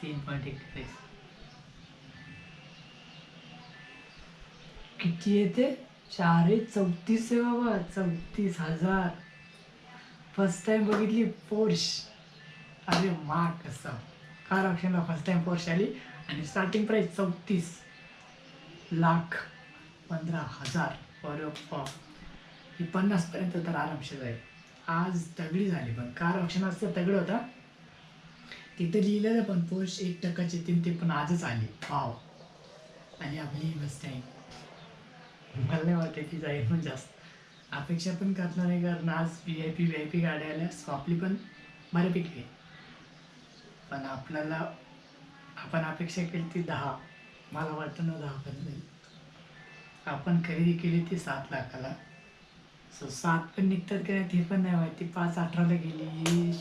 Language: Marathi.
3.41 किती येते? 434 आहे बाबा, 34,000. फर्स्ट टाइम बघितली पोर्श. अरे मा कसं कार ऑप्शनला फर्स्ट टाइम पोर्श आली आणि स्टार्टिंग प्राइस 34,15,000. बरं ही 50पर्यंत तर आरामशीर जाईल. आज दगडी झाली, पण कार ऑप्शन असतं दगड होता तिथं लिहिलेलं, पण पोर्श 1% येतील ते पण आजच आली. वाव. आणि आपली बस टाईम मला नाही वाटत की जाईल, पण जास्त अपेक्षा पण करणार नाही, कारण आज VIP गाड्या आल्या, सो आपली पण बऱ्यापैकी आहे. पण आपल्याला आपण अपेक्षा केली ती 10, मला वाटतं ना 10पर्यंत जाईल. आपण खरेदी केली ती 7 लाखाला, सो 7 पण निघतात का नाही ते पण नाही माहिती. 5.18ला गेली.